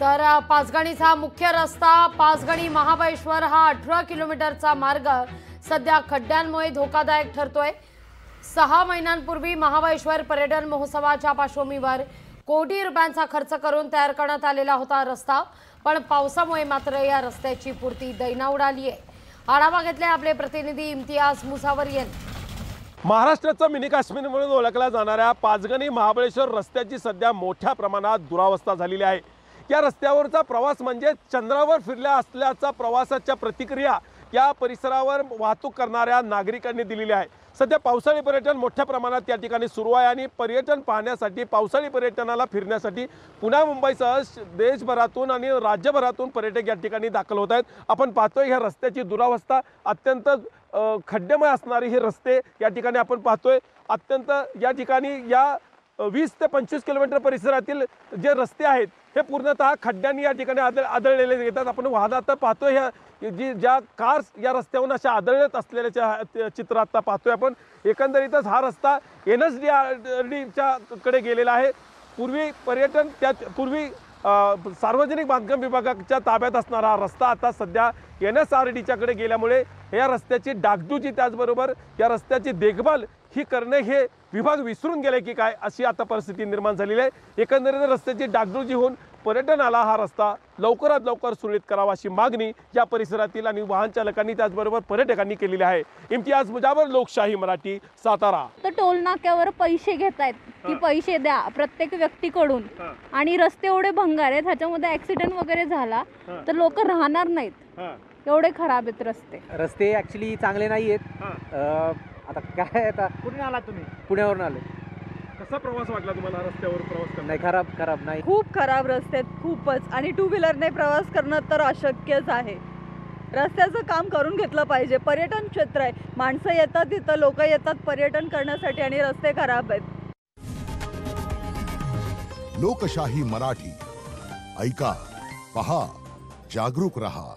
तर पाचगणीचा मुख्य रस्ता पाचगणी महाबळेश्वर हा 18 किलोमीटरचा मार्ग सध्या खड्ड्यांमुळे धोकादायक ठरतोय। 6 महिन्यांपूर्वी महाबळेश्वर पर्यटन महोत्सवाच्या पार्श्वभूमीवर कोटी रुपयांचा खर्च करून तयार करण्यात आलेला होता रस्ता, पण पावसामुळे मात्र या रस्त्याची पूर्ती दैना आली आहे। आढावा घेतले आपले प्रतिनिधी इम्तियाज मुसावर यांनी। महाराष्ट्राचा मिनी काश्मीर म्हणून ओळखला जाणाऱ्या पाचगणी महाबळेश्वर रस्त्याची सध्या मोठ्या प्रमाणात दुरावस्था झालेली आहे। या रस्त्यावरचा प्रवास म्हणजे चंद्रावर फिरल्या असल्याचा प्रवासाच्या प्रतिक्रिया या परिसरावर वाहतूक करणाऱ्या नागरिकांनी दिलेली आहे। सध्या पावसाळी पर्यटन मोठ्या प्रमाणात या ठिकाणी सुरू आहे आणि पर्यटन पाहण्यासाठी पावसाळी पर्यटनाला फिरण्यासाठी पुणे मुंबईसह देशभरातून आणि राज्यभरातून पर्यटक या ठिकाणी दाखल होत आहेत। आपण पाहतोय ह्या रस्त्याची दुरावस्था, अत्यंत खड्डेमय असणारे हे रस्ते या ठिकाणी आपण पाहतोय। अत्यंत या ठिकाणी या 20 ते 25 किलोमीटर परिसरातील जे रस्ते आहेत हे पूर्णतः खड्ड्यांनी या ठिकाणी आदळलेले येतात। आपण वाहनात पाहतोय ज्या कार्स या रस्त्यावरून अशा आदळत असलेल्या चित्र आता पाहतोय आपण। एकंदरीतच हा रस्ता NSDRDच्या कडे गेलेला आहे। पूर्वी पर्यटन पूर्वी सार्वजनिक बांधकाम विभागाच्या ताब्यात असणारा हा रस्ता आता सध्या NSRDच्या कडे गेल्यामुळे या रस्त्याची डागडुजी त्याचबरोबर या रस्त्याची देखभाल ही करणे हे विभाग विसरून गेले की काय अशी आता परिस्थिती निर्माण झालेली आहे। एकंदरीत रस्त्याची डागडुजी होऊन पर्यटनाला हा रस्ता लवकरात लवकर सुरळीत करावा अशी मागणी या परिसरातील आणि वाहन चालकांनी त्याचबरोबर पर्यटकांनी केलेली आहे। इम्तियाज मुजावर, लोकशाही मराठी, सातारा। तर टोल नाक्यावर पैसे घेतायत की पैसे द्या प्रत्येक व्यक्तीकडून, आणि रस्ते एवढे भंगार आहेत, ह्याच्यामध्ये ऍक्सिडेंट वगैरे झाला तर लोक राहणार नाहीत, एवढे खराब आहेत रस्ते। रस्ते ऍक्च्युली चांगले नाही आहेत। आता काय, आता कुठून आला तुम्ही? पुण्यावरून आले। कसा प्रवास वाटला तुम्हाला रस्त्यावर प्रवास करताना? नाही, खराब नाही, खूप खराब रस्ते आहेत, खूपच। आणि 2 व्हीलरने प्रवास करणं तर अशक्यच आहे। रस्त्याचं काम करून घेतलं पाहिजे। पर्यटन क्षेत्र आहे, माणसं येतात तिथं, लोक येतात पर्यटन करण्यासाठी आणि रस्ते खराब आहेत। लोकशाही मराठी ऐका, पहा, जागरूक रहा।